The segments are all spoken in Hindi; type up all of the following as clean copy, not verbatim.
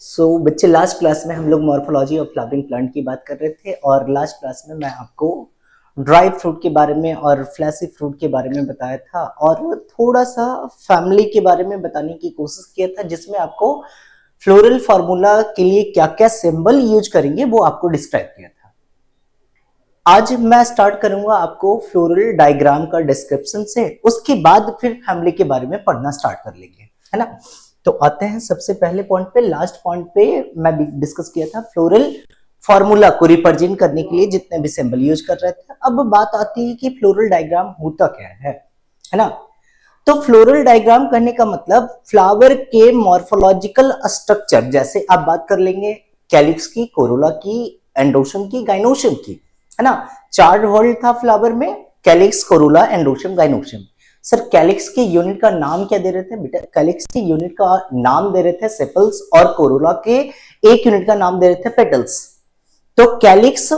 बच्चे, लास्ट क्लास में हम लोग मॉर्फोलॉजी ऑफ फ्लावरिंग प्लांट की बात कर रहे थे और लास्ट क्लास में मैं आपको ड्राई फ्रूट के बारे में और फ्लैसी फ्रूट के बारे में बताया था और थोड़ा सा फैमिली के बारे में बताने की कोशिश किया था, जिसमें आपको फ्लोरल फार्मूला के लिए क्या क्या सिंबल यूज करेंगे वो आपको डिस्क्राइब किया था। आज मैं स्टार्ट करूंगा आपको फ्लोरल डायग्राम का डिस्क्रिप्शन से, उसके बाद फिर फैमिली के बारे में पढ़ना स्टार्ट कर लेंगे, है ना। तो आते हैं सबसे पहले पॉइंट पे। लास्ट पॉइंट पे मैं डिस्कस किया था फ्लोरल फॉर्मूला को रिप्रेजेंट करने के लिए जितने भी सिंबल यूज कर रहे थे। अब बात आती है कि फ्लोरल डायग्राम होता क्या है ना। तो फ्लोरल डायग्राम करने का मतलब फ्लावर के मॉर्फोलॉजिकल स्ट्रक्चर, जैसे आप बात कर लेंगे कैलिक्स की, कोरोला की, एंडोशम की, गाइनोशम की, है ना। 4 वर्ड था फ्लावर में, calyx, Corolla, एंडोशम, gynoecium. Sir calyx के यूनिट का नाम क्या दे रहे थे बेटा? कैलिक्स के यूनिट का नाम दे रहे थे सेपल्स और कोरोला के एक यूनिट का नाम दे रहे थे पेटल्स। तो कैलिक्स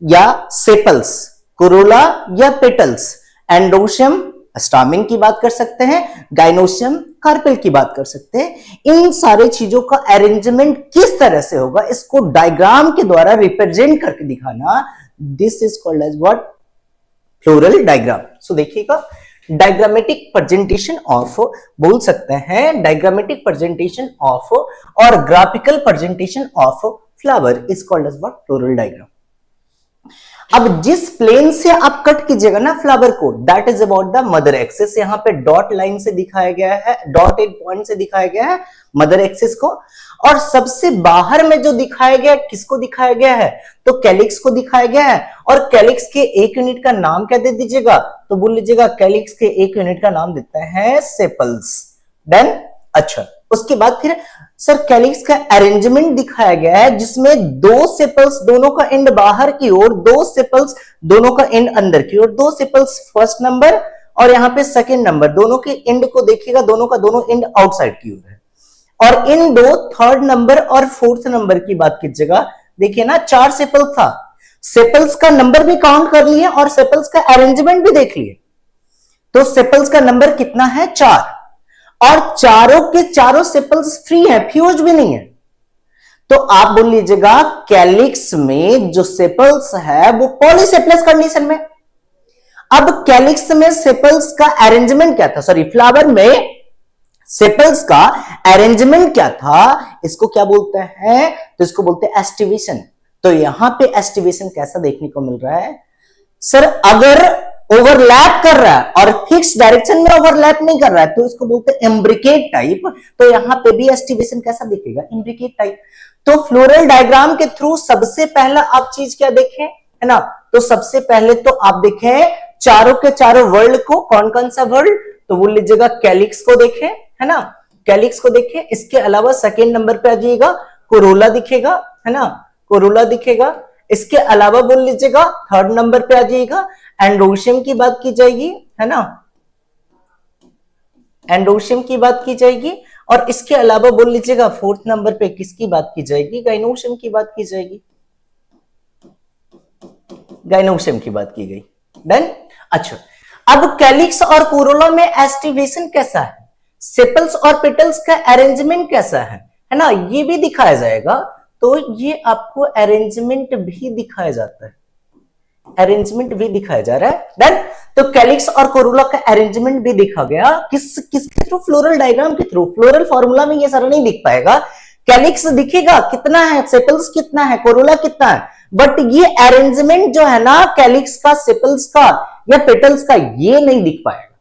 या सेपल्स, कोरोला या पेटल्स, एंडोशम स्टामिन की बात कर सकते हैं, गाइनोशियम कार्पेल की बात कर सकते हैं। इन सारे चीजों का अरेंजमेंट किस तरह से होगा इसको डायग्राम के द्वारा रिप्रेजेंट करके दिखाना, this is called as what? Floral diagram. So देखिएगा, डायग्रामेटिक प्रेजेंटेशन ऑफ, बोल सकते हैं डायग्रामेटिक प्रेजेंटेशन ऑफ और graphical presentation of flower is called as what? Floral diagram. अब जिस प्लेन से आप कट कीजिएगा ना फ्लावर को, that is about the mother axis. यहाँ पे डॉट लाइन से दिखाया गया है, डॉट एंड पॉइंट से दिखाया गया है मदर एक्सिस को। और सबसे बाहर में जो दिखाया गया, किसको दिखाया गया है? तो कैलिक्स को दिखाया गया है। और कैलिक्स के एक यूनिट का नाम क्या दे दीजिएगा? तो बोल लीजिएगा कैलिक्स के एक यूनिट का नाम देते हैं सेपल्स। देन अच्छा, उसके बाद फिर सर कैलिक्स का अरेंजमेंट दिखाया गया है, जिसमें 2 सेपल्स दोनों का एंड बाहर की ओर, 2 सेपल्स दोनों का एंड अंदर की ओर, 2 सेपल्स फर्स्ट नंबर और यहाँ पे सेकंड नंबर, दोनों के एंड को देखिएगा, दोनों का दोनों एंड आउटसाइड की ओर है। और इन 2 थर्ड नंबर और फोर्थ नंबर की बात कीजिएगा, देखिए ना 4 सेपल था, सेपल्स का नंबर भी काउंट कर लिए और सेपल्स का अरेंजमेंट भी देख लिए। तो सेपल्स का नंबर कितना है? 4। और चारों के चारों सेपल्स फ्री है, फ्यूज भी नहीं है। तो आप बोल लीजिएगा कैलिक्स में जो सेपल्स है वो पॉलीसेपलस कंडीशन में। अब कैलिक्स में सेपल्स का अरेंजमेंट क्या था? सॉरी, फ्लावर में सेपल्स का अरेंजमेंट क्या था? इसको क्या बोलते हैं? तो इसको बोलते हैं एस्टिवेशन। तो यहां पे एस्टिवेशन कैसा देखने को मिल रहा है? सर अगर ओवरलैप कर रहा है और फिक्स डायरेक्शन में ओवरलैप नहीं कर रहा है तो इसको बोलते हैं इम्ब्रिकेट टाइप। तो यहां पे भी एस्टिवेशन कैसा दिखेगा? Imbricate type. तो फ्लोरल डायग्राम के थ्रू सबसे पहला आप चीज क्या देखें, है ना? तो सबसे पहले तो आप देखें चारों के चारों वर्ल्ड को। कौन कौन सा वर्ल्ड? तो बोल लीजिएगा कैलिक्स को देखें, है ना, कैलिक्स को देखें। इसके अलावा सेकेंड नंबर पे आ जाइएगा कोरोला दिखेगा, है ना, कोरोला दिखेगा। इसके अलावा बोल लीजिएगा थर्ड नंबर पे आ जाइएगा एंडोशियम की बात की जाएगी, है ना, एंडोशियम की बात की जाएगी। और इसके अलावा बोल लीजिएगा फोर्थ नंबर पे किसकी बात की जाएगी? गाइनोशियम की बात की जाएगी, गाइनोशियम की बात की गई। डन। अच्छा, अब कैलिक्स और कोरोला में एस्टिवेशन कैसा है, सेपल्स और पेटल्स का अरेंजमेंट कैसा है ना, ये भी दिखाया जाएगा। तो ये आपको अरेंजमेंट भी दिखाया जाता है, अरेंजमेंट भी दिखाया जा रहा है। डन। तो कैलिक्स और कोरोला का अरेंजमेंट भी दिखा गया, किसके थ्रू? फ्लोरल डायग्राम के थ्रू। फ्लोरल फॉर्मूला में ये सारा नहीं दिख पाएगा। कैलिक्स दिखेगा कितना है, सेपल्स कितना है, कोरोला कितना है, बट ये अरेंजमेंट जो है ना कैलिक्स का, सेपल्स का या पेटल्स का, ये नहीं दिख पाएगा।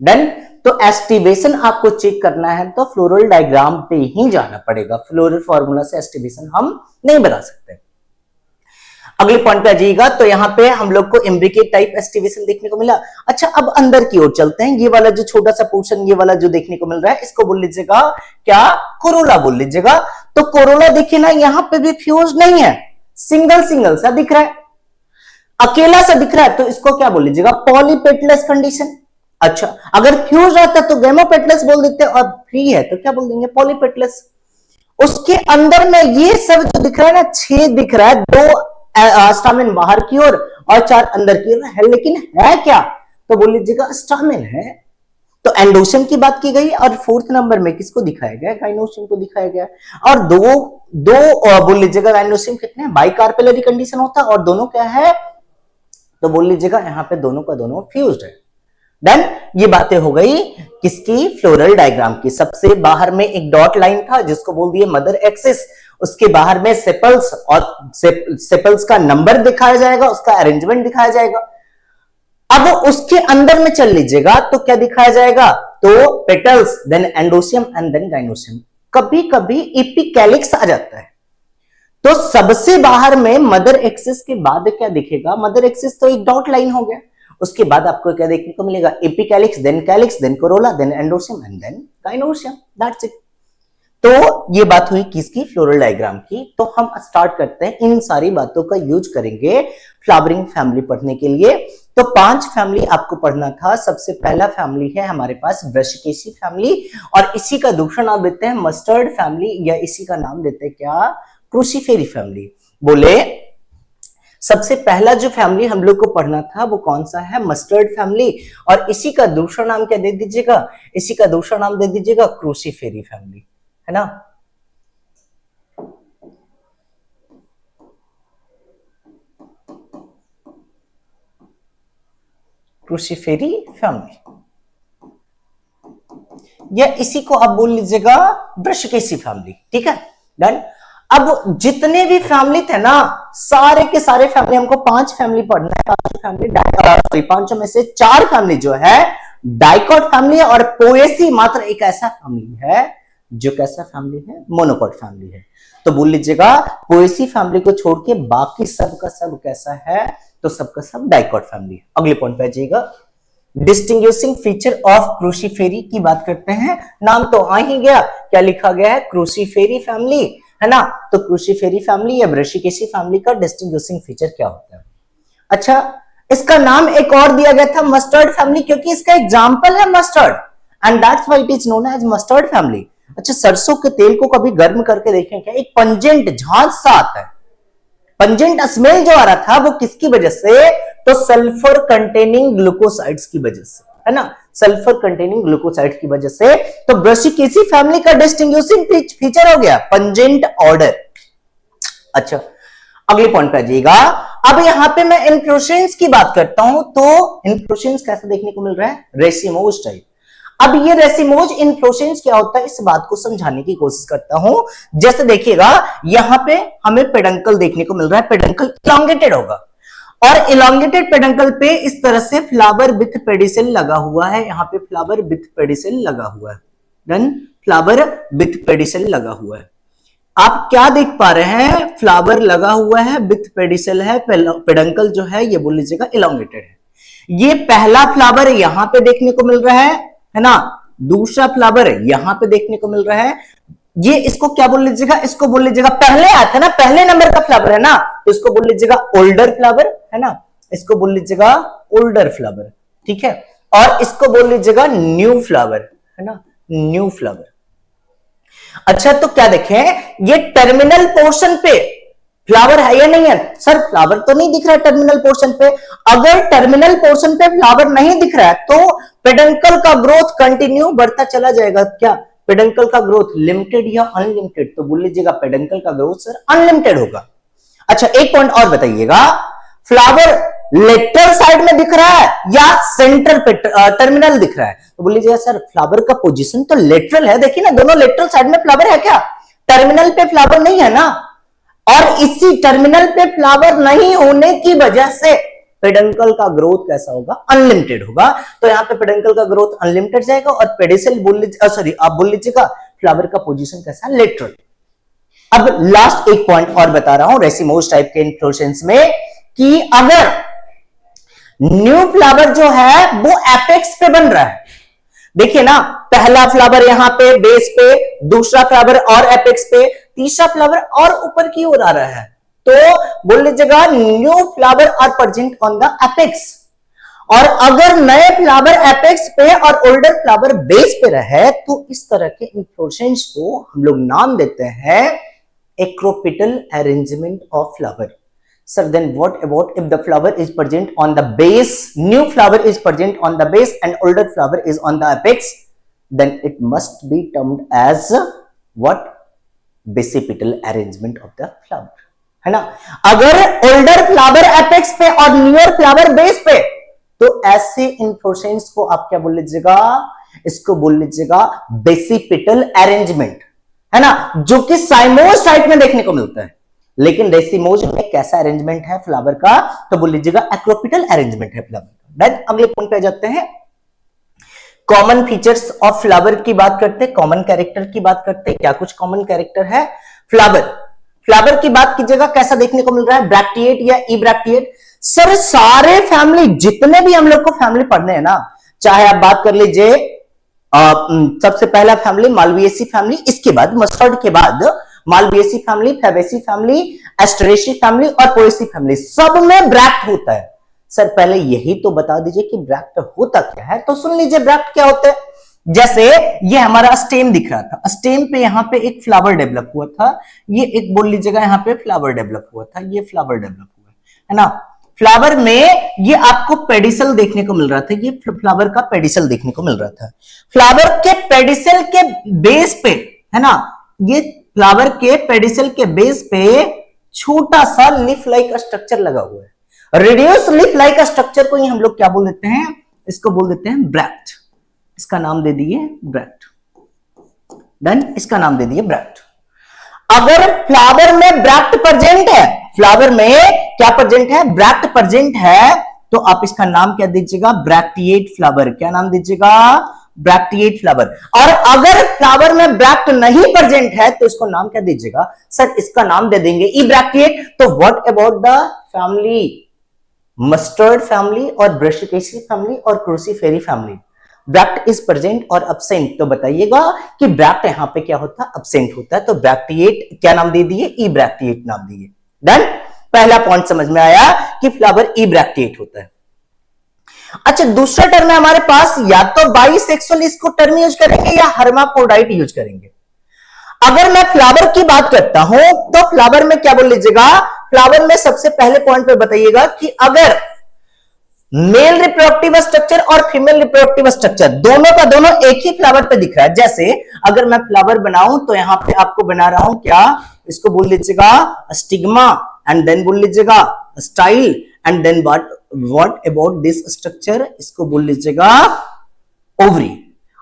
डन। तो एस्टिवेशन आपको चेक करना है तो फ्लोरल डायग्राम पे ही जाना पड़ेगा, फ्लोरल फॉर्मूला से एस्टिवेशन हम नहीं बना सकते। अगले पॉइंट पे आ जाइएगा। तो यहां पे हम लोग को इम्ब्रिकेट टाइप एस्टिवेशन देखने को मिला। अच्छा, अब अंदर की ओर चलते हैं। ये वाला जो छोटा सा पोर्शन, ये वाला जो देखने को मिल रहा है, इसको बोल लीजिएगा क्या? कोरोला बोल लीजिएगा। तो कोरोला देखिए ना, यहां पे भी फ्यूज नहीं है, सिंगल सिंगल सा दिख रहा है, अकेला सा दिख रहा है। तो इसको क्या बोल लीजिएगा? Polypetalous condition. अच्छा, अगर फ्यूज रहता तो गैमोपेटलस बोल देते, और फ्री है तो क्या बोल देंगे? पॉलीपेटलस। उसके अंदर में ये सब जो दिख रहा है ना, 6 दिख रहा है, 2 स्टामिन बाहर की ओर और 4 अंदर की ओर है, लेकिन है क्या? तो बोल लीजिएगा स्टामिन है। तो एंडोशियम की बात की गई और फोर्थ नंबर में किसको दिखाया गया, गाइनोशियम को दिखाया गया। और दो बोल लीजिएगा एंडोशियम कितने हैं, बाइकार्पेलरी कंडीशन होता है और दोनों क्या है, तो बोल लीजिएगा यहाँ पे दोनों का दोनों फ्यूज्ड है। देन ये बातें हो गई किसकी, फ्लोरल डायग्राम की। सबसे बाहर में एक डॉट लाइन था जिसको बोल दिए मदर एक्सिस, उसके बाहर में सेपल्स और सेपल्स का नंबर दिखाया जाएगा, उसका अरेंजमेंट दिखाया जाएगा। अब उसके अंदर में चल लीजिएगा तो क्या दिखाया जाएगा, तो petals, then androecium and then gynoecium. कभी कभी एपिकैलिक्स आ जाता है, तो सबसे बाहर में मदर एक्सिस के बाद क्या दिखेगा, मदर एक्सिस तो एक डॉट लाइन हो गया, उसके बाद आपको क्या देखने को मिलेगा, epicalyx, then corolla, then androecium and then gynoecium, that's it. तो ये बात हुई किसकी, फ्लोरल डायग्राम की। तो हम स्टार्ट करते हैं, इन सारी बातों का यूज करेंगे फ्लावरिंग फैमिली पढ़ने के लिए। तो 5 फैमिली आपको पढ़ना था। सबसे पहला फैमिली है हमारे पास ब्रशिकेसी फैमिली, और इसी का दूसरा नाम देते हैं मस्टर्ड फैमिली, या इसी का नाम देते हैं क्या, क्रूसीफेरी फैमिली। बोले सबसे पहला जो फैमिली हम लोग को पढ़ना था वो कौन सा है, मस्टर्ड फैमिली, और इसी का दूसरा नाम क्या दे दीजिएगा, इसी का दूसरा नाम दे दीजिएगा क्रूसीफेरी फैमिली, है ना। क्रूसीफेरी फैमिली, या इसी को आप बोल लीजिएगा ब्रशिकेसी फैमिली, ठीक है, डन। अब जितने भी फैमिली थे ना, सारे के सारे फैमिली, हमको 5 फैमिली पढ़ना है, 5 फैमिली, 5 में से 4 फैमिली जो है डाइकॉट फैमिली है, और पोएसी मात्र एक ऐसा फैमिली है जो कैसा फैमिली है, मोनोकॉट फैमिली है। तो बोल लीजिएगा पोएसी फैमिली को छोड़ के बाकी सब का सब कैसा है, तो सबका सब डाइकॉट फैमिली है। अगले पॉइंट पे आ जाइएगा, डिस्टिंग्विशिंग फीचर ऑफ क्रूसीफेरी की बात करते हैं। नाम तो आ ही गया, क्या लिखा गया है, क्रूसीफेरी फैमिली, है ना। तो क्रूसीफेरी फैमिली या ब्रशिकेसी फैमिली का डिस्टिंग्विशिंग फीचर क्या होता है। अच्छा, इसका नाम एक और दिया गया था मस्टर्ड फैमिली, क्योंकि इसका एग्जांपल है mustard, and that's why it is known as mustard family. अच्छा, सरसों के तेल को कभी गर्म करके देखें क्या, एक पंजेंट झांझ सा आता है, पंजेंट स्मेल जो आ रहा था वो किसकी वजह से, तो सल्फर कंटेनिंग ग्लूकोसाइड्स की वजह से, है ना, सल्फर कंटेनिंग ग्लूकोसाइड की वजह से। तो ब्रशिकेसी फैमिली का डिस्टिंग्विशिंग फीचर हो गया पंजेंट ऑर्डर। अच्छा, अगले पॉइंट पे आ जाइएगा। अब यहां पे मैं इन्फ्लोरेसेंस की बात करता हूं, तो इन्फ्लोरेसेंस कैसा देखने को मिल रहा है, रेसिमोज टाइप। अब ये रेसिमोज इन्फ्लोरेसेंस क्या होता है, इस बात को समझाने की कोशिश करता हूं। जैसे देखिएगा यहां पे हमें पेडंकल देखने को मिल रहा है, पेडंकल इलॉन्गेटेड होगा, और इलॉन्गेटेड पेडंकल पे इस तरह से फ्लावर विथ पेडिसिल लगा हुआ है, यहाँ पे फ्लावर विथ पेडिसिल लगा हुआ है, देन फ्लावर विथ पेडिसिल लगा हुआ है। आप क्या देख पा रहे हैं, फ्लावर लगा हुआ है, विथ पेडिसिल है, पेडंकल जो है ये बोल लीजिएगा इलॉन्गेटेड है। ये पहला फ्लावर यहां पे देखने को मिल रहा है ना, दूसरा फ्लावर यहां पे देखने को मिल रहा है। ये इसको क्या बोल लीजिएगा, इसको बोल लीजिएगा, पहले आता है ना, पहले नंबर का फ्लावर है ना, तो इसको बोल लीजिएगा ओल्डर फ्लावर, है ना, इसको बोल लीजिएगा ओल्डर फ्लावर, ठीक है, और इसको बोल लीजिएगा न्यू फ्लावर, है ना, न्यू फ्लावर। अच्छा, तो क्या देखें, ये टर्मिनल पोर्शन पे फ्लावर है या नहीं है, सर फ्लावर तो नहीं दिख रहा है टर्मिनल पोर्शन पे। अगर टर्मिनल पोर्शन पे फ्लावर नहीं दिख रहा है तो पेडंकल का ग्रोथ कंटिन्यू बढ़ता चला जाएगा। क्या पेडंकल का ग्रोथ लिमिटेड या अनलिमिटेड, तो बोल लीजिएगा पेडंकल का ग्रोथ सर अनलिमिटेड होगा। अच्छा, एक पॉइंट और बताइएगा, फ्लावर लेटरल साइड में दिख रहा है या सेंट्रल पे टर्मिनल दिख रहा है, तो बोल लीजिएगा सर फ्लावर का पोजीशन तो लेटरल है, देखिए ना दोनों लेटरल साइड में फ्लावर है, क्या टर्मिनल पे फ्लावर नहीं है ना, और इसी टर्मिनल पे फ्लावर नहीं होने की वजह से पेडंकल का ग्रोथ कैसा होगा, अनलिमिटेड होगा। तो यहाँ पे पेडंकल का ग्रोथ अनलिमिटेड जाएगा, और पेडिसल बोल लीजिए, सॉरी आप बोल लीजिएगा फ्लावर का पोजीशन कैसा, लेटरल। अब लास्ट एक पॉइंट और बता रहा हूं रेसिमोज टाइप के इन्फ्लोरेसेंस में, कि अगर न्यू फ्लावर जो है वो एपेक्स पे बन रहा है, देखिए ना, पहला फ्लावर यहां पे बेस पे, दूसरा फ्लावर और एपेक्स पे, तीसरा फ्लावर और ऊपर की ओर आ रहा है, तो बोल लीजिएगा new flower are present on the apex. और अगर नए फ्लावर एपेक्स पे और ओल्डर फ्लावर बेस पे रहे, तो इस तरह के इन्फ्लोरेसेंस को हम लोग नाम देते हैं acropetal arrangement of flower. Sir, then what about if the flower is present on the base, new flower is present on the base and older flower is on the apex, then it must be termed as what? Basipetal arrangement of the flower, है ना। अगर older flower apex पे और newer flower base पे, तो ऐसे इन्फ्लोरेसेंस को आप क्या बोल लीजिएगा? इसको बोल लीजिएगा बेसिपिटल अरेंजमेंट, है ना, जो कि साइमोस टाइप में देखने को मिलता है। लेकिन रेसिमोज में कैसा अरेंजमेंट है फ्लावर का? तो बोल लीजिएगा एक्रोपिटल अरेंजमेंट है फ्लावर का। देन अगले पॉइंट पे जाते हैं, कॉमन फीचर्स ऑफ फ्लावर की बात करते हैं, कॉमन कैरेक्टर की बात करते हैं। क्या कुछ कॉमन कैरेक्टर है फ्लावर की बात कीजिएगा, कैसा देखने को मिल रहा है? ब्रैक्टिएट या इब्रैक्टिएट? सर सारे फैमिली, जितने भी हम लोग को फैमिली पढ़ने हैं ना, चाहे आप बात कर लीजिए सबसे पहला फैमिली मालविएसी फैमिली, इसके बाद मस्टर्ड के बाद Malvaceae family, Fabaceae family, Asteraceae family और पोएसी फैमिली, सब में ब्रैक्ट होता है। सर पहले यही तो बता दीजिए कि ब्रैक्ट होता क्या है। तो सुन लीजिए ब्रैक्ट क्या होता है। जैसे ये हमारा स्टेम दिख रहा था, स्टेम पे यहाँ पे एक फ्लावर डेवलप हुआ था, ये एक बोल लीजिएगा यहाँ पे फ्लावर डेवलप हुआ था, ये फ्लावर डेवलप हुआ है ना। फ्लावर में ये आपको पेडिसल देखने को मिल रहा था, ये फ्लावर का पेडिसल देखने को मिल रहा था। फ्लावर के पेडिसल के बेस पे, है ना, ये फ्लावर के पेडिसल के बेस पे छोटा सा लीफ लाइक स्ट्रक्चर लगा हुआ है। रिड्यूस लीफ लाइक स्ट्रक्चर को ही हम लोग क्या बोल देते हैं? इसको बोल देते हैं ब्रैक्ट। इसका नाम दे दिए ब्रैक्ट। डन, इसका नाम दे दिए ब्रैक्ट। अगर फ्लावर में ब्रैक्ट प्रेजेंट है, फ्लावर में क्या प्रेजेंट है? ब्रैक्ट प्रेजेंट है, तो आप इसका नाम क्या दीजिएगा? Bracteate flower. क्या नाम दीजिएगा? Bracteate flower. और अगर फ्लावर में ब्रैक्ट नहीं प्रेजेंट है तो इसको नाम क्या दीजिएगा? सर इसका नाम दे देंगे इब्रैक्टिएट। तो what about the family mustard family और ब्रासिकेसी फैमिली और क्रूसीफेरी फैमिली? ब्रैक्ट इज प्रेजेंट और अब्सेंट, तो बताइएगा कि ब्रैक्ट यहां पे क्या होता है? अब्सेंट होता है। तो ब्रैक्टिएट क्या नाम दे दिए? इब्रैक्टिएट नाम दिए। डन, पहला पॉइंट समझ में आया कि फ्लावर इब्रैक्टिएट होता है। अच्छा, दूसरा टर्म है हमारे पास, या तो बाइसेक्सुअल इसको टर्म यूज करेंगे या हर्माफ्रोडाइट यूज करेंगे। अगर मैं फ्लावर की बात करता हूं तो फ्लावर में क्या बोल लीजिएगा? फ्लावर में सबसे पहले पॉइंट पे बताइएगा कि अगर मेल रिप्रोडक्टिव स्ट्रक्चर और फीमेल रिप्रोडक्टिव स्ट्रक्चर दोनों का दोनों एक ही फ्लावर पे दिख रहा है। जैसे अगर मैं फ्लावर बनाऊं तो यहां पे आपको बना रहा हूं क्या? इसको बोल लीजिएगा स्टिग्मा, एंड देन बोल लीजिएगा style, and then what about this structure? इसको बोल लीजिएगा ओवरी।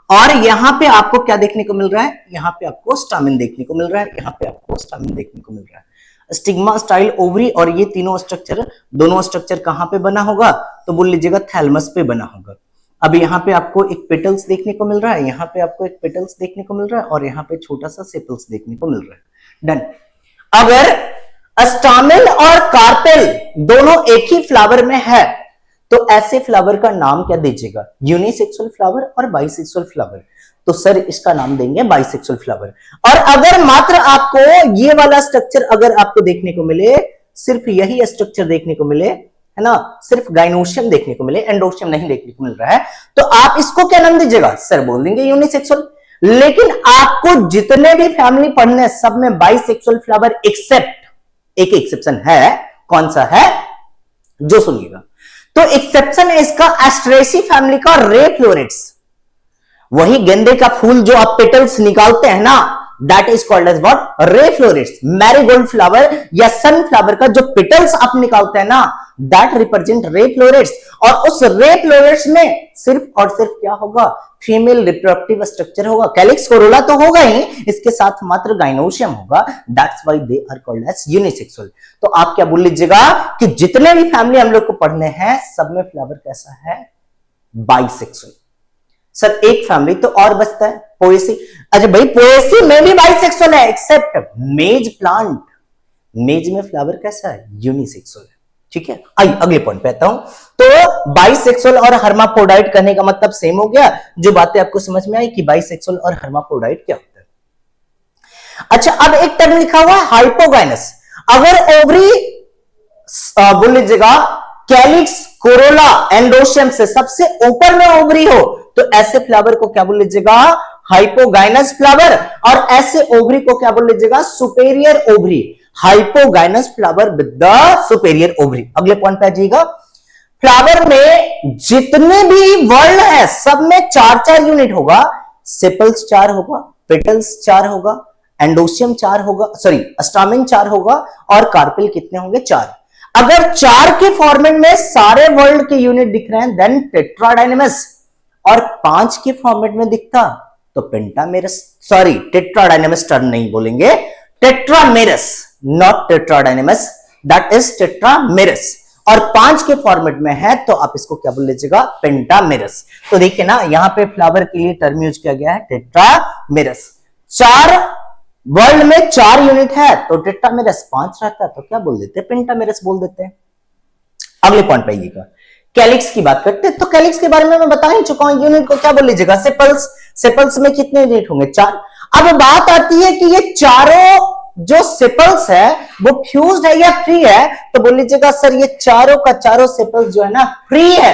और यहां पे आपको क्या देखने को मिल रहा है? यहां पे आपको स्टामिन देखने को मिल रहा है, यहां पे आपको स्टामिन देखने को मिल रहा है। स्टिग्मा, स्टाइल, ओवरी, और ये तीनों स्ट्रक्चर, दोनों स्ट्रक्चर कहां पे बना होगा? तो बोल लीजिएगा थैलमस पे बना होगा। अब यहाँ पे आपको एक पेटल्स देखने को मिल रहा है, यहाँ पे आपको एक पेटल्स देखने को मिल रहा है, और यहाँ पे छोटा सा सेपल्स देखने को मिल रहा है। डन। अगर स्टामिन और कार्पेल दोनों एक ही फ्लावर में है तो ऐसे फ्लावर का नाम क्या दीजिएगा? यूनिसेक्सुअल फ्लावर और बाइसेक्सुअल फ्लावर। तो सर इसका नाम देंगे बाइसेक्सुअल फ्लावर। और अगर मात्र आपको ये वाला स्ट्रक्चर अगर आपको देखने को मिले, सिर्फ यही स्ट्रक्चर देखने को मिले, है ना, सिर्फ गाइनोशियम देखने को मिले, एंडोशियम नहीं देखने को मिल रहा है, तो आप इसको क्या नाम दीजिएगा? सर बोल देंगे यूनिसेक्सुअल। लेकिन आपको जितने भी फैमिली पढ़ने सब में बाइसेक्सुअल फ्लावर, एक्सेप्ट एक एक्सेप्शन है। कौन सा है? जो सुनिएगा। तो एक्सेप्शन है इसका एस्ट्रेसी फैमिली का रे फ्लोरेट्स। वही गेंदे का फूल जो आप पेटल्स निकालते हैं ना, that is called as what? Ray florets. Marigold flower या सनफ्लावर का जो पेटल्स आप निकालते हैं ना, दैट रिप्रेजेंट रे फ्लोरेट्स। और उस रे फ्लोरेट्स में सिर्फ और सिर्फ क्या होगा? फीमेल रिप्रोडक्टिव स्ट्रक्चर होगा। कैलिक्स कोरोला तो होगा ही, इसके साथ मात्र गाइनोशियम होगा। That's why they are called as unisexual. तो आप क्या बोल लीजिएगा कि जितने भी फैमिली हम लोग को पढ़ने हैं सब में फ्लावर कैसा है? बाइसेक्सुअल। सर एक फैमिली तो और बचता है, पोएसी। अच्छा भाई, पोएसी में भी बाइसेक्सुअल है एक्सेप्ट मेज प्लांट। मेज में फ्लावर कैसा है? यूनिसेक्सुअल है। ठीक है, आइए अगले पॉइंट पे आता हूं। तो बाइसेक्सुअल और हर्माफ्रोडाइट कहने का मतलब सेम हो गया। जो बातें आपको समझ में आई कि बाइसेक्सुअल और हर्माफ्रोडाइट क्या होता है। अच्छा, अब एक टर्म लिखा हुआ है हाइपोगाइनस। अगर ओवरी बोल लीजिएगा कैलिक्स, कोरोला, एंडोशियम से सबसे ऊपर में ओवरी हो तो ऐसे फ्लावर को क्या बोल लीजिएगा? Hypogynous flower. और ऐसे ओवरी को क्या बोल लीजिएगा? Superior ovary. Hypogynous flower with the superior ovary. अगले पॉइंट पे आ जाइएगा। फ्लावर में जितने भी वर्ड है सब में 4-4 यूनिट होगा। सेपल्स 4 होगा, पेटल्स 4 होगा, एंडोशियम 4 होगा, सॉरी स्टामेन 4 होगा और कार्पेल कितने होंगे? 4। अगर 4 के फॉर्मेट में सारे वर्ल्ड के यूनिट दिख रहे हैं देन टेट्राडाइनेमस, और 5 के फॉर्मेट में दिखता तो पेंटामेरस, सॉरी टेट्राडाइनेमस टर्म नहीं बोलेंगे, tetramerous, not tetradynamous, that is tetramerous. और 5 के फॉर्मेट में है तो आप इसको क्या बोल लीजिएगा? पेंटामेरस। तो देखिए ना, यहां पे फ्लावर के लिए टर्म यूज किया गया है टेट्रामेरस। 4 वर्ल्ड में 4 यूनिट है तो टेट्रामेरस, 5 रहता तो क्या बोल देते? पेंटामेरस बोल देते हैं। अगले पॉइंट पे आइएगा। कैलिक्स की बात करते हैं तो कैलिक्स के बारे में मैं बता ही चुका हूं। यूनिट को क्या बोल लीजिएगा? सेपल्स। सेपल्स में कितने यूनिट होंगे? 4। अब बात आती है कि ये चारों जो सेपल्स है वो फ्यूज्ड है या फ्री है, तो बोल लीजिएगा सर ये चारों का चारों सेपल्स जो है ना फ्री है।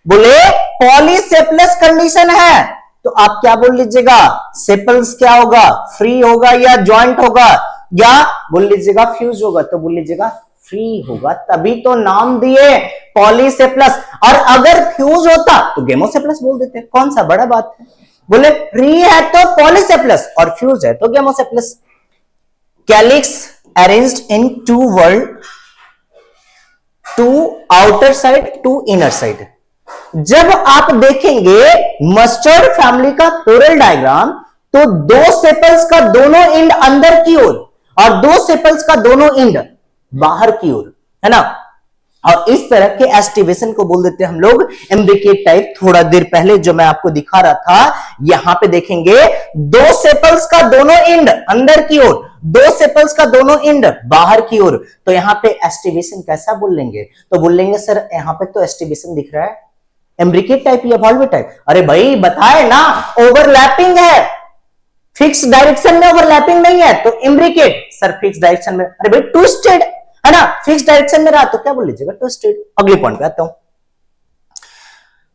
बोले पॉलीसेपलस कंडीशन है तो आप क्या बोल लीजिएगा? सेपल्स क्या होगा? फ्री होगा या ज्वाइंट होगा या बोल लीजिएगा फ्यूज होगा? तो बोल लीजिएगा फ्री होगा, तभी तो नाम दिए पॉलीसेपलस। और अगर फ्यूज होता तो गेमोसेपलस बोल देते। कौन सा बड़ा बात है? बोले फ्री है तो पॉलीसेपलस और फ्यूज है तो gamosepalous. Calyx arranged in 2 whorls, 2 outer side, 2 inner side. जब आप देखेंगे मस्टर्ड फैमिली का फ्लोरल डायग्राम तो 2 सेपल्स का दोनों एंड अंदर की ओर और 2 सेपल्स का दोनों एंड बाहर की ओर, है ना। और इस तरह के एस्टिवेशन को बोल देते हैं हम लोग एम्ब्रिकेट टाइप। थोड़ा देर पहले जो मैं आपको दिखा रहा था, यहां पे देखेंगे 2 सेपल्स का दोनों एंड अंदर की ओर, 2 सेपल्स का दोनों एंड बाहर की ओर, तो यहां पे एस्टिवेशन कैसा बोल लेंगे? तो बोल लेंगे सर यहां पे तो एस्टिवेशन दिख रहा है एम्ब्रिकेट टाइप या वॉल्वेट टाइप। अरे भाई बताए ना, ओवरलैपिंग है, फिक्स डायरेक्शन में ओवरलैपिंग नहीं है तो एम्ब्रिकेट। सर फिक्स डायरेक्शन में, अरे भाई ट्विस्टेड है ना, फिक्स डायरेक्शन में रहा तो क्या बोल लीजिएगा? ट्विस्टेड। अगले पॉइंट पे आता हूं।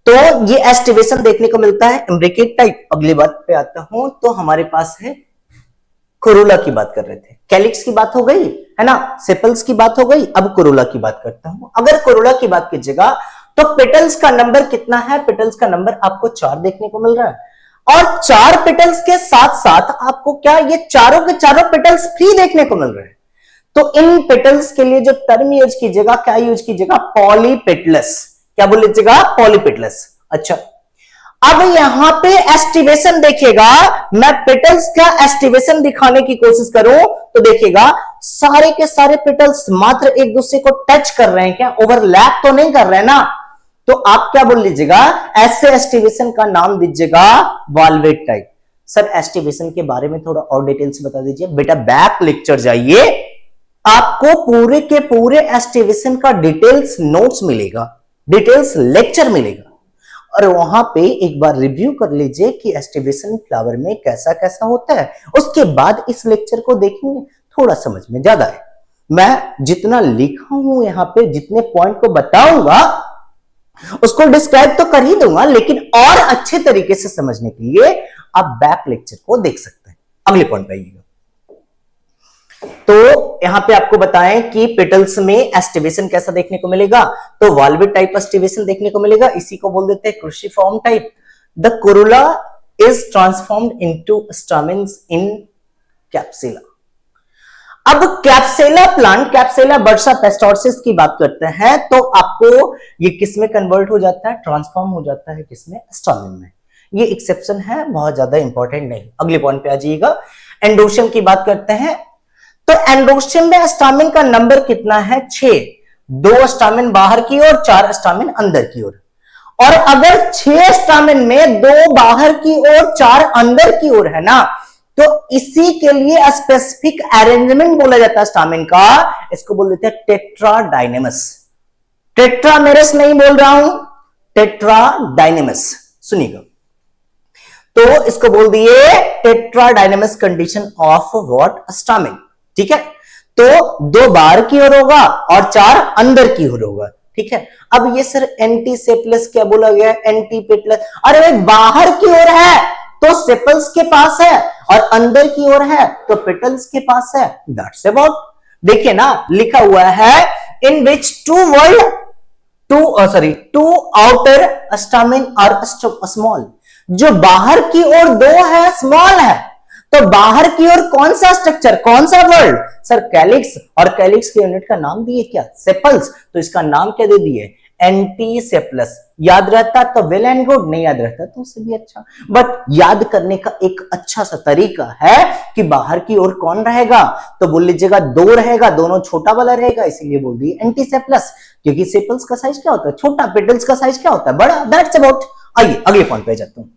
तो ये एस्टिवेशन देखने को मिलता है एम्ब्रिकेट टाइप। अगली बात पे आता हूं तो हमारे पास है कोरोला की बात कर रहे थे, कैलिक्स की बात हो गई है ना, सेपल्स की बात हो गई, अब कोरोला की बात करता हूं। अगर कोरोला की बात कीजिएगा तो पेटल्स का नंबर कितना है? पेटल्स का नंबर आपको 4 देखने को मिल रहा है और 4 पेटल्स के साथ साथ आपको क्या ये चारों के चारों पेटल्स फ्री देखने को मिल रहे हैं। तो इन पेटल्स के लिए जो टर्म यूज कीजिएगा, क्या यूज कीजिएगा? पॉलीपेटलस। क्या बोल लीजिएगा? पॉलीपेटलस। अच्छा, अब यहां पे एस्टिवेशन देखिएगा, मैं पेटल्स का एस्टिवेशन दिखाने की कोशिश करूं तो देखिएगा सारे के सारे पेटल्स मात्र एक दूसरे को टच कर रहे हैं, क्या ओवरलैप तो नहीं कर रहे हैं ना। तो आप क्या बोल लीजिएगा? ऐसे एस्टिवेशन का नाम दीजिएगा वॉल्वेट टाइप। सर एस्टिवेशन के बारे में थोड़ा और डिटेल्स बता दीजिए। बेटा बैक लेक्चर जाइए, आपको पूरे के पूरे एस्टिवेशन का डिटेल्स नोट्स मिलेगा, डिटेल्स लेक्चर मिलेगा और वहां पे एक बार रिव्यू कर लीजिए कि एस्टिवेशन फ्लावर में कैसा कैसा होता है। उसके बाद इस लेक्चर को देखेंगे, थोड़ा समझ में ज्यादा है। मैं जितना लिखा हूं यहां पे, जितने पॉइंट को बताऊंगा उसको डिस्क्राइब तो कर ही दूंगा, लेकिन और अच्छे तरीके से समझने के लिए आप बैक लेक्चर को देख सकते हैं। अगले पॉइंट पे आइएगा। तो यहां पे आपको बताएं कि पेटल्स में एस्टिवेशन कैसा देखने को मिलेगा, तो वॉल्वेट टाइप एस्टिवेशन देखने को मिलेगा, इसी को बोल देते हैं cruciform type. The corolla is transformed into stamens in capsella. अब कैप्सुला प्लांट, कैप्सुला बर्सा पेस्टोरसिस की बात करते हैं तो आपको ये किसमें कन्वर्ट हो जाता है? ट्रांसफॉर्म हो जाता है किसमें? स्टामेन में। ये एक्सेप्शन है, बहुत ज्यादा इंपॉर्टेंट नहीं। अगले पॉइंट पे आ जाइएगा। एंडोशियम की बात करते हैं तो एंडोशियम में स्टामेन का नंबर कितना है? 6। 2 स्टामेन बाहर की ओर, 4 स्टामेन अंदर की ओर। और अगर 6 स्टामेन में 2 बाहर की ओर 4 अंदर की ओर है ना, तो इसी के लिए स्पेसिफिक अरेंजमेंट बोला जाता है स्टामेन का, इसको बोल देते हैं टेट्राडाइनेमस। टेट्रामेरस नहीं बोल रहा हूं, टेट्राडाइनेमस। सुनिएगा, तो इसको बोल दिए टेट्राडाइनेमस कंडीशन ऑफ व्हाट? स्टामेन। ठीक है, तो 2 बाहर की ओर होगा और 4 अंदर की ओर होगा। ठीक है, अब ये सर एंटी सेपलस क्या बोला गया? Anti petals. अरे भाई बाहर की ओर है तो सेपल्स के पास है और अंदर की ओर है तो पेटल्स के पास है, दैट्स अबाउट। देखिए ना लिखा हुआ है इन विच टू आउटर स्टामिन और स्मॉल, जो बाहर की ओर दो है स्मॉल है, तो बाहर की ओर कौन सा स्ट्रक्चर, कौन सा वर्ड सर, कैलिक्स, और कैलिक्स की यूनिट का नाम दिए क्या, सेपल्स, तो इसका नाम क्या दे दिए, एंटीसेप्लस। याद रहता तो वेल एंड गुड, नहीं याद रहता तो उससे भी अच्छा, बट याद करने का एक अच्छा सा तरीका है कि बाहर की ओर कौन रहेगा, तो बोल लीजिएगा दो रहेगा, दोनों छोटा वाला रहेगा, इसीलिए बोल दिए एंटीसेप्लस, क्योंकि सेपल्स का साइज क्या होता है, छोटा, पेटल्स का साइज क्या होता है, बड़ा, दैट्स अबाउट। आइए अगले पॉइंट पे जाता हूं,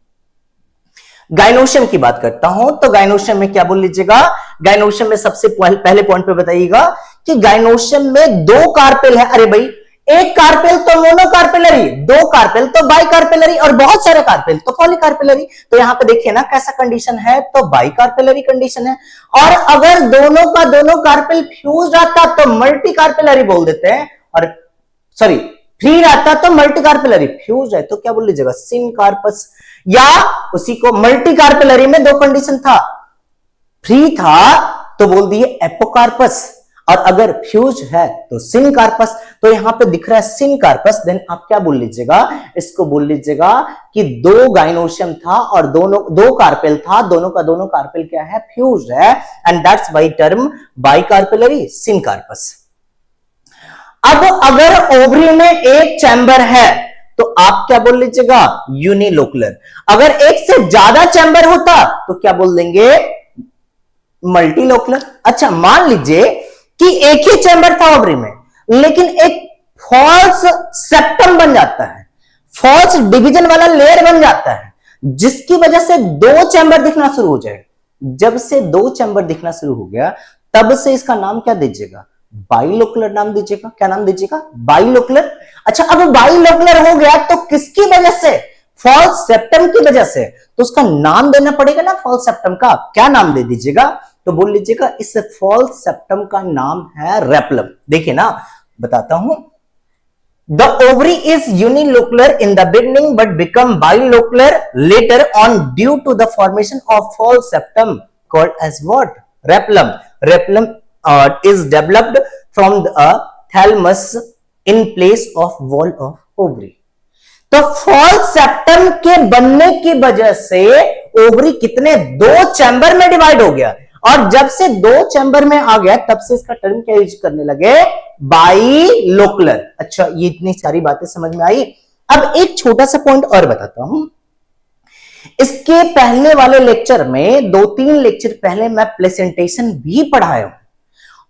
गाइनोशियम की बात करता हूं, तो गाइनोशियम में क्या बोल लीजिएगा, गाइनोशियम में सबसे पहले पॉइंट पे बताइएगा कि गाइनोशियम में दो कार्पेल है। अरे भाई, एक कार्पेल तो मोनोकार्पेलरी, दो कार्पेल तो बाइकार्पेलरी, और बहुत सारे कार्पेल तो पॉलीकार्पेलरी। तो यहां पे देखिए ना कैसा कंडीशन है, तो बाइकार्पेलरी कंडीशन है, और अगर दोनों का दोनों कार्पेल फ्यूज रहता तो मल्टीकार्पेलरी बोल देते हैं, और सॉरी फ्री रहता तो मल्टीकार्पेलरी, फ्यूज है तो क्या बोल लीजिएगा, सिनकार्पस, या उसी को मल्टीकार्पेलरी में दो कंडीशन था, फ्री था तो बोल दिए एपोकार्पस, और अगर फ्यूज है तो सिनकार्पस। तो यहां पे दिख रहा है सिनकार्पस, देन आप क्या बोल लीजिएगा, इसको बोल लीजिएगा कि दो गाइनोशियम था और दोनों दो कार्पेल था, दोनों का दोनों कार्पेल क्या है, फ्यूज है, and that's by term bicarpellary syncarpous. अब अगर ओवरी में एक चैम्बर है तो आप क्या बोल लीजिएगा, यूनिलोकुलर। अगर एक से ज्यादा चैम्बर होता तो क्या बोल देंगे, मल्टीलोकुलर। अच्छा मान लीजिए कि एक ही चैम्बर था ओवरी में, लेकिन एक फॉल्स सेप्टम बन जाता है, फॉल्स डिवीजन वाला लेयर बन जाता है, जिसकी वजह से दो चैम्बर दिखना शुरू हो जाए। जब से दो चैम्बर दिखना शुरू हो गया, तब से इसका नाम क्या दीजिएगा, बाइलोकुलर नाम दीजिएगा। क्या नाम दीजिएगा, बाइलोकुलर। अच्छा अब बाइलोकुलर हो गया तो किसकी वजह से, फॉल्स सेप्टम की वजह से, तो उसका नाम देना पड़ेगा ना फॉल्स सेप्टम का, क्या नाम दे दीजिएगा, तो बोल लीजिएगा इस फॉल्स सेप्टम का नाम है रेपलम। देखिए ना बताता हूं, the ovary is unilocular in the beginning but become bilocular later on due to the formation of false septum called as what, replum. Replum is developed from the thalamus in place of wall of ovary. तो फॉल्स सेप्टम के बनने की वजह से ओवरी कितने, दो चैम्बर में डिवाइड हो गया, और जब से दो चैम्बर में आ गया तब से इसका टर्म क्या यूज करने लगे, बाइलोकुलर। अच्छा ये इतनी सारी बातें समझ में आई। अब एक छोटा सा पॉइंट और बताता हूं, इसके पहले वाले लेक्चर में, 2-3 लेक्चर पहले मैं प्लेसेंटेशन भी पढ़ाया हूं,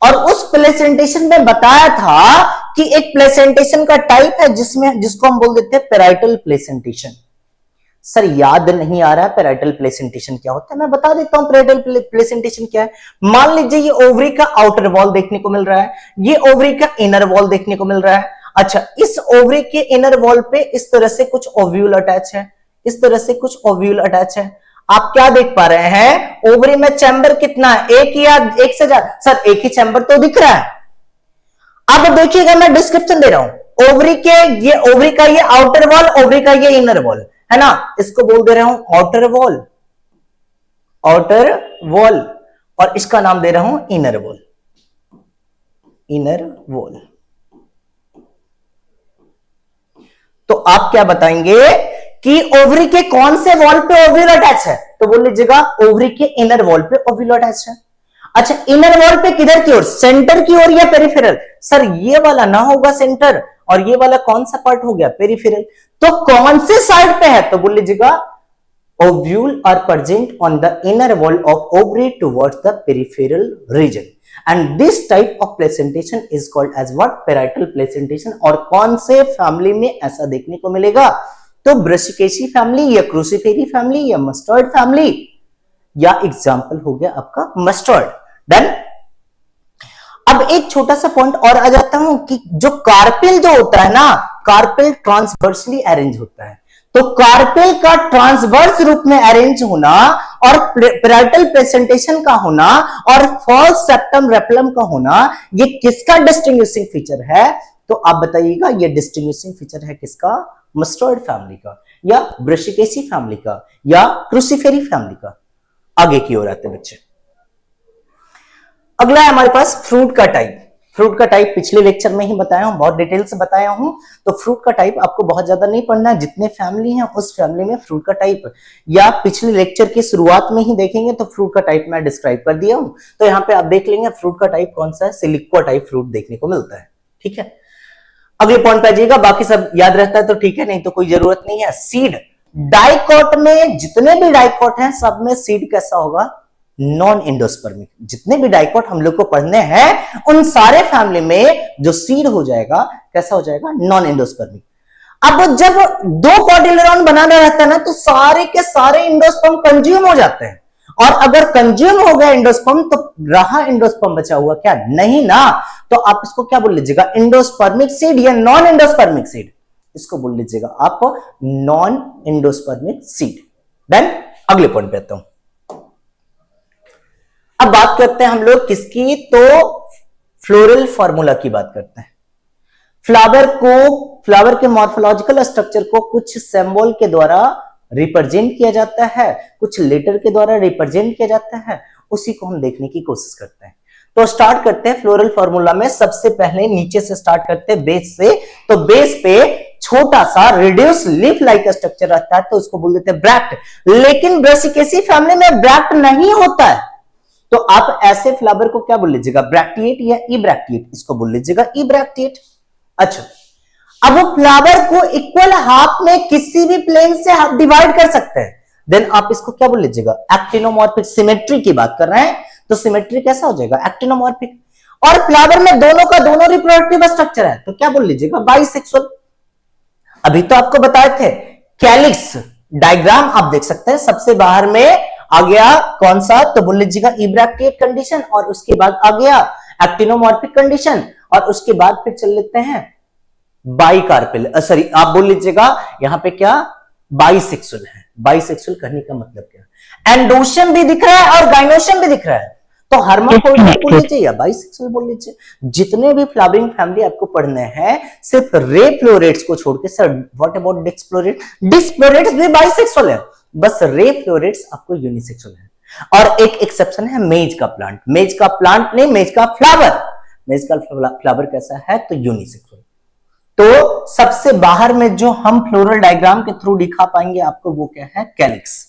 और उस प्लेसेंटेशन में बताया था कि एक प्लेसेंटेशन का टाइप है जिसको हम बोल देते हैं पेराइटल प्लेसेंटेशन। सर याद नहीं आ रहा है पेराइटल प्लेसेंटेशन क्या होता है, मैं बता देता हूं पेराइटल प्लेसेंटेशन क्या है। मान लीजिए ये ओवरी का आउटर वॉल देखने को मिल रहा है, ये ओवरी का इनर वॉल देखने को मिल रहा है। अच्छा इस ओवरी के इनर वॉल पे इस तरह से कुछ ओव्यूल अटैच है, इस तरह से कुछ ओव्यूल अटैच है। आप क्या देख पा रहे हैं, ओवरी में चैम्बर कितना है, एक या एक से ज्यादा, सर एक ही चैम्बर तो दिख रहा है। अब देखिएगा मैं डिस्क्रिप्शन दे रहा हूं, ओवरी के ये ओवरी का ये आउटर वॉल, ओवरी का ये इनर वॉल है ना, इसको बोल दे रहा हूं आउटर वॉल, आउटर वॉल, और इसका नाम दे रहा हूं इनर वॉल, इनर वॉल। तो आप क्या बताएंगे कि ओवरी के कौन से वॉल पे ओव्यूल अटैच है, तो बोल लीजिएगा ओवरी के इनर वॉल पे ओव्यूल अटैच है। अच्छा इनर वॉल पे किधर की ओर, सेंटर की ओर या पेरिफेरल, सर ये वाला ना होगा सेंटर, और ये वाला कौन सा पार्ट हो गया, पेरिफेरल। तो कौन से साइड पे है, तो बोल लीजिएगा ovule are present on the inner wall of ovary towards the peripheral region, and this type of placentation is called as what, parietal placentation. और कौन से फैमिली में ऐसा देखने को मिलेगा, तो ब्रशिकेसी फैमिली, या क्रूसीफेरी फैमिली, या मस्टर्ड फैमिली, या एग्जाम्पल हो गया आपका मस्टर्ड। डन। अब एक छोटा सा पॉइंट और आ जाता हूं कि जो कार्पेल जो होता है ना, कार्पेल ट्रांसवर्सली अरेंज होता है, तो कार्पेल का ट्रांसवर्स रूप में अरेंज होना, और पेराइटल प्रेजेंटेशन का होना, और फॉल्स सेप्टम रेपलम का होना, ये किसका डिस्टिंग्विशिंग फीचर है, तो आप बताइएगा ये डिस्टिंग्विशिंग फीचर है किसका, मस्टर्ड फैमिली का, या ब्रशिकेसी फैमिली का, या क्रूसीफेरी फैमिली का। आगे की ओर आते बच्चे, अगला है हमारे पास फ्रूट का टाइप। फ्रूट का टाइप पिछले लेक्चर में ही बताया हूं, बहुत डिटेल से बताया हूं। तो फ्रूट का टाइप आपको बहुत ज्यादा नहीं पढ़ना है, जितने फैमिली हैं उस फैमिली में फ्रूट का टाइप या पिछले लेक्चर की शुरुआत में ही देखेंगे तो फ्रूट का टाइप मैं डिस्क्राइब कर दिया हूं। तो यहाँ पे आप देख लेंगे फ्रूट का टाइप कौन सा है, सिलिक्वा टाइप फ्रूट देखने को मिलता है। ठीक है, अगले पॉइंट पे आइएगा, बाकी सब याद रहता है तो ठीक है, नहीं तो कोई जरूरत नहीं है। सीड, डाइकॉट में जितने भी डाइकॉट हैं सब में सीड कैसा होगा, नॉन एंडोस्पर्मिक। जितने भी डाइकॉट हम लोग को पढ़ने हैं उन सारे फैमिली में जो सीड हो जाएगा कैसा हो जाएगा, नॉन एंडोस्पर्मिक। अब जब दो कॉटिलेडॉन बनाना रहता है ना तो सारे के सारे एंडोस्पर्म कंज्यूम हो जाते हैं, और अगर कंज्यूम हो गया एंडोस्पर्म तो रहा एंडोस्पर्म बचा हुआ क्या, नहीं ना। तो आप इसको क्या बोल लीजिएगा, एंडोस्पर्मिक सीड या नॉन एंडोस्पर्मिक सीड, इसको बोल लीजिएगा आप नॉन एंडोस्पर्मिक सीड। देन अगले पॉइंट पे आता हूं। अब बात करते हैं हम लोग किसकी, तो फ्लोरल फॉर्मूला की बात करते हैं। फ्लावर के मॉर्फोलॉजिकल स्ट्रक्चर को कुछ सिंबल के द्वारा रिप्रेजेंट किया जाता है, कुछ लेटर के द्वारा रिप्रेजेंट किया जाता है, उसी को हम देखने की कोशिश करते हैं। तो स्टार्ट करते हैं फ्लोरल फॉर्मूला में। सबसे पहले नीचे से स्टार्ट करते हैं, बेस से। तो बेस पे छोटा सा रिड्यूस लीफ लाइक स्ट्रक्चर रहता है तो उसको बोल देते हैं ब्रैक्ट। लेकिन ब्रेसिकेसी फैमिली में ब्रैक्ट नहीं होता है, तो आप ऐसे फ्लावर को क्या बोल लीजिएगा, ब्रैक्टिएट या ई ब्रैक्टिएट, इसको बोल लीजिएगा ई ब्रैक्टिएट। अच्छा, अब वो फ्लावर को इक्वल हाफ में किसी भी प्लेन से डिवाइड कर सकते हैं, देन आप इसको क्या बोल लीजिएगा, एक्टिनोमॉर्फिक। सिमेट्री की बात कर रहे हैं तो सिमेट्री कैसा हो जाएगा, एक्टिनोमॉर्फिक। और फ्लावर में दोनों का दोनों रिप्रोडक्टिव स्ट्रक्चर है तो क्या बोल लीजिएगा, बाइसेक्सुअल। अभी तो आपको बताए थे कैलिक्स डायग्राम आप देख सकते हैं, सबसे बाहर में आ गया कौन सा, तो बोल लीजिएगा इब्रैक्टिएट कंडीशन, और उसके बाद आ गया एक्टिनोमॉर्फिक कंडीशन, और उसके बाद फिर चल लेते हैं बाइकार्पेल, सॉरी आप बोल लीजिएगा यहां पे क्या, बाइसेक्सुअल है। बाइसेक्सुअल कहने का मतलब क्या, एंडोशियम भी दिख रहा है और गाइनोशियम भी दिख रहा है, तो हर्माफ्रोडिट बोल लीजिए या बाइसेक्सुअल बोल लीजिए। जितने भी फ्लावरिंग फैमिली आपको पढ़ने हैं सिर्फ रे फ्लोरेट्स को छोड़ के, सर व्हाट अबाउट डिस्फ्लोरेट, डिस्फ्लोरेट्स भी बाइसेक्सुअल है, बस रे फ्लोरेट्स आपको यूनिसेक्सुअल है। और एक एक्सेप्शन है मेज का प्लांट, मेज का प्लांट नहीं, मेज का फ्लावर, मेज का फ्लावर कैसा है तो यूनिसेक्सुअल। तो सबसे बाहर में जो हम फ्लोरल डायग्राम के थ्रू दिखा पाएंगे आपको वो क्या है, कैलिक्स।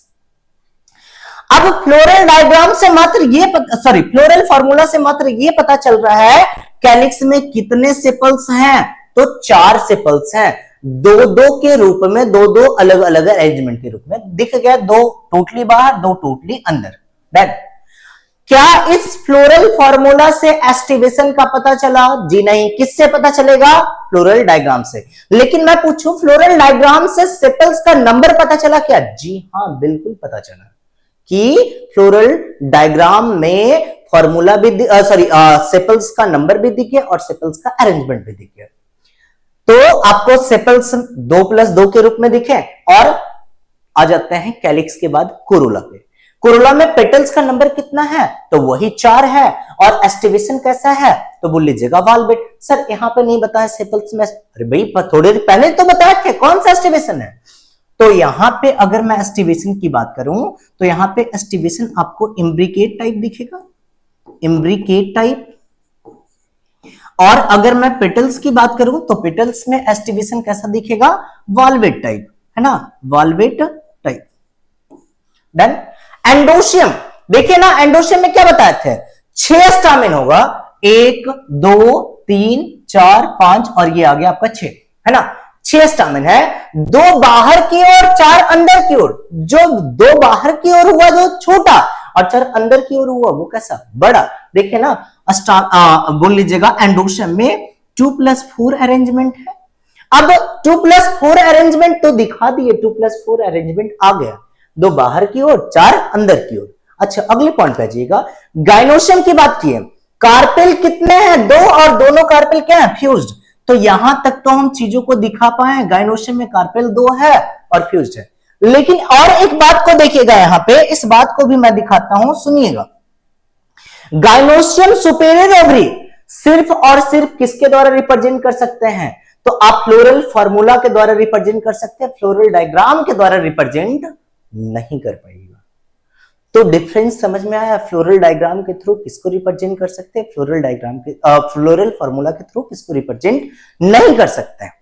अब फ्लोरल डायग्राम से मात्र ये फ्लोरल फॉर्मूला से मात्र ये पता चल रहा है कैलिक्स में कितने सेपल्स हैं, तो 4 सेपल्स हैं, 2-2 के रूप में, 2-2 अलग अलग अरेंजमेंट के रूप में दिख गया, 2 टोटली बाहर 2 टोटली अंदर। देन क्या इस फ्लोरल फॉर्मूला से एस्टिवेशन का पता चला, जी नहीं। किससे पता चलेगा, फ्लोरल डायग्राम से। लेकिन मैं पूछूं फ्लोरल डायग्राम से सेपल्स का नंबर पता चला क्या, जी हां बिल्कुल पता चला कि फ्लोरल डायग्राम में फॉर्मूला भी सेपल्स का नंबर भी दिख गया और सेपल्स का अरेंजमेंट भी दिख गया। तो आपको सेपल्स 2+2 के रूप में दिखे, और आ जाते हैं कैलिक्स के बाद कोरोला पे। कोरोला में पेटल्स का नंबर कितना है, तो वही 4 है, और एस्टिवेशन कैसा है तो बोल लीजिएगा वाल्वेट। सर यहाँ पे नहीं बताया सेपल्स में, अरे भाई थोड़े पहले तो बताया थे, कौन सा एस्टिवेशन है, तो यहां पे अगर मैं एस्टिवेशन की बात करूं तो यहां पे एस्टिवेशन आपको इम्ब्रिकेट टाइप दिखेगा, इम्ब्रिकेट टाइप। और अगर मैं पेटल्स की बात करूं तो पेटल्स में एस्टिवेशन कैसा दिखेगा, वाल्वेट टाइप, है ना, वाल्वेट टाइप। देन एंडोशियम, देखिए ना एंडोशियम में क्या बताए थे, 6 स्टामिन होगा, 1 2 3 4 5 और ये आ गया आपका 6, है ना, 6 स्टामिन है, 2 बाहर की ओर 4 अंदर की ओर। जो 2 बाहर की ओर हुआ जो छोटा, और 4 अंदर की ओर हुआ वो कैसा, बड़ा। देखिए ना बोल लीजिएगा एंडोशियम में 2+4 अरेंजमेंट है। अब 2+4 अरेंजमेंट तो दिखा दिए, 2+4 अरेंजमेंट आ गया, 2 बाहर की ओर 4 अंदर की ओर। अच्छा अगले पॉइंट पे आइएगा, गाइनोशियम की बात की है, कार्पेल कितने हैं, 2, और दोनों कार्पेल क्या है, फ्यूज्ड। तो यहां तक तो हम चीजों को दिखा पाए, गाइनोशियम में कार्पेल 2 है और फ्यूज्ड है। लेकिन और एक बात को देखिएगा यहां पे, इस बात को भी मैं दिखाता हूं, सुनिएगा। गाइनोशियम सुपेरियर ओवरी सिर्फ और सिर्फ किसके द्वारा रिप्रेजेंट कर सकते हैं, तो आप फ्लोरल फॉर्मूला के द्वारा रिप्रेजेंट कर सकते हैं, फ्लोरल डायग्राम के द्वारा रिप्रेजेंट नहीं कर पाएगा। तो डिफरेंस समझ में आया? फ्लोरल डायग्राम के थ्रू किसको रिप्रेजेंट कर सकते हैं, फ्लोरल डायग्राम के फ्लोरल फॉर्मूला के थ्रू किसको रिप्रेजेंट नहीं कर सकते हैं।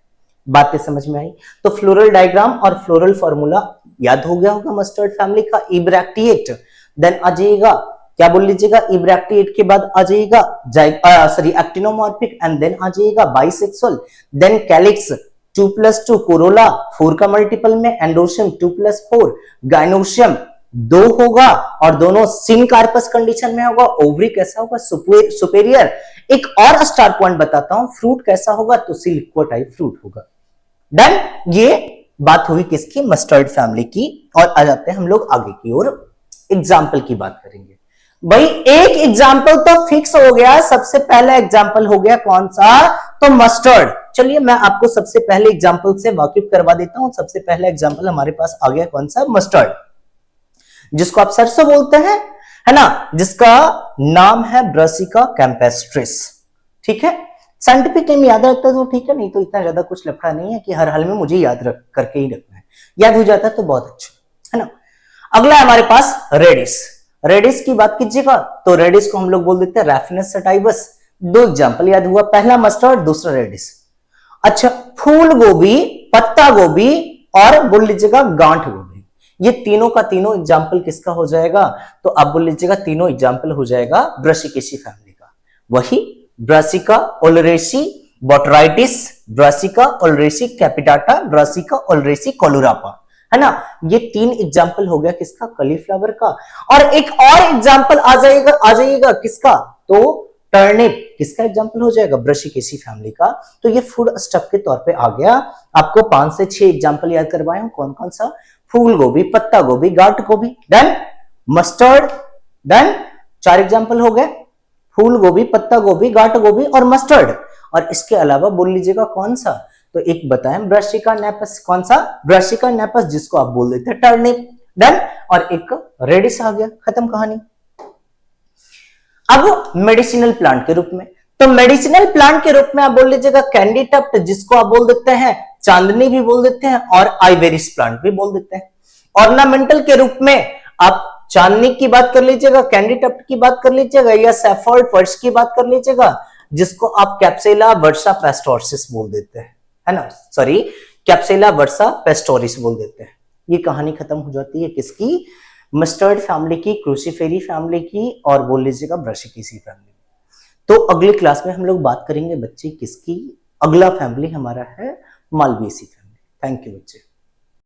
बातें समझ में आई? तो फ्लोरल डायग्राम और फ्लोरल फॉर्मूला याद हो गया होगा मस्टर्ड फैमिली का। इब्रैक्टिएट, देन आ जाइएगा, क्या बोल लीजिएगा, इब्रैक्टिएट के बाद आ जाइएगा सॉरी एक्टिनोमॉर्फिक, एंड देन आ जाइएगा बाइसेक्सुअल, देन कैलिक्स 2+2, कोरोला 4 का मल्टीपल में, एंडोशियम 2+4, गाइनोशियम 2 होगा और दोनों सिनकार्पस कंडीशन में होगा। ओवरी कैसा होगा, सुपेरियर। एक और स्टार पॉइंट बताता हूं, फ्रूट कैसा होगा, तो सिलिक्वा टाइप फ्रूट होगा। डन। ये बात हुई किसकी, मस्टर्ड फैमिली की। और आ जाते हैं हम लोग आगे की ओर, एग्जाम्पल की बात करेंगे। भाई एक एग्जाम्पल तो फिक्स हो गया, सबसे पहला एग्जाम्पल हो गया कौन सा, तो मस्टर्ड। चलिए मैं आपको सबसे पहले एग्जाम्पल से वाकिफ करवा देता हूं। सबसे पहला एग्जाम्पल हमारे पास आ गया कौन सा, मस्टर्ड, जिसको आप सरसों बोलते हैं, है ना, जिसका नाम है ब्रासिका कैम्पेस्ट्रिस। ठीक है, साइंटिफिक नेम याद रखता है तो ठीक है, नहीं तो इतना ज्यादा कुछ लफड़ा नहीं है कि हर हाल में मुझे याद रख करके ही रखना है। याद हो जाता है तो बहुत अच्छा, है ना। अगला है हमारे पास रेडिस। रेडिस की बात कीजिएगा तो रेडिस को हम लोग बोल देते हैं रैफिनस सटाइवस। 2 एग्जाम्पल याद हुआ, पहला मस्टर्ड, दूसरा रेडिस। अच्छा, फूल गोभी, पत्ता गोभी और बोल लीजिएगा गांठ गोभी, ये तीनों का तीनों एग्जाम्पल किसका हो जाएगा, तो आप बोल लीजिएगा तीनों एग्जाम्पल हो जाएगा ब्रासिकेसी फैमिली का। वही brassica oleracea botrytis, brassica oleracea capitata, brassica oleracea caulorapa, है ना। ये 3 एग्जाम्पल हो गया किसका, कॉलीफ्लावर का। और एक और एग्जाम्पल आ जाइएगा किसका, तो टर्निप किसका एग्जाम्पल हो जाएगा, ब्रासिकेसी फैमिली का। तो ये फूड स्टफ के तौर पे आ गया। आपको 5 से 6 एग्जाम्पल याद करवाए हूं, कौन कौन सा, फूल गोभी, पत्ता गोभी, गांठ गोभी, डन। मस्टर्ड, डन, 4 एग्जाम्पल हो गए, फूल गोभी, पत्ता गोभी, गांठ गोभी और मस्टर्ड। और इसके अलावा बोल लीजिएगा कौन सा, तो एक बताएं ब्रासिका नेपस, कौन सा, ब्रासिका नेपस, जिसको आप बोल देते हैं टर्निप, डन। और एक रेडिस आ गया, खत्म कहानी। अब मेडिसिनल प्लांट के रूप में, तो मेडिसिनल प्लांट के रूप में आप बोल लीजिएगा कैंडीटप्ट, जिसको आप बोल देते हैं चांदनी भी बोल देते हैं, और आइवेरिस प्लांट भी बोल देते हैं। ऑर्नामेंटल के रूप में आप चांदनी की बात कर लीजिएगा, कैंडीटप्ट की बात कर लीजिएगा, या सैफोर्ड फर्श की बात कर लीजिएगा, जिसको आप कैप्सेला वर्सा पेस्टोरिस बोल देते हैं, है ना, सॉरी कैप्सेला वर्सा पेस्टोरिस बोल देते हैं। ये कहानी खत्म हो जाती है किसकी, मस्टर्ड फैमिली की, क्रूसीफेरी फैमिली की, और बोल लीजिएगा ब्रासिकेसी फैमिली। तो अगली क्लास में हम लोग बात करेंगे बच्चे किसकी, अगला फैमिली हमारा है मालवेसी फैमिली। थैंक यू बच्चे।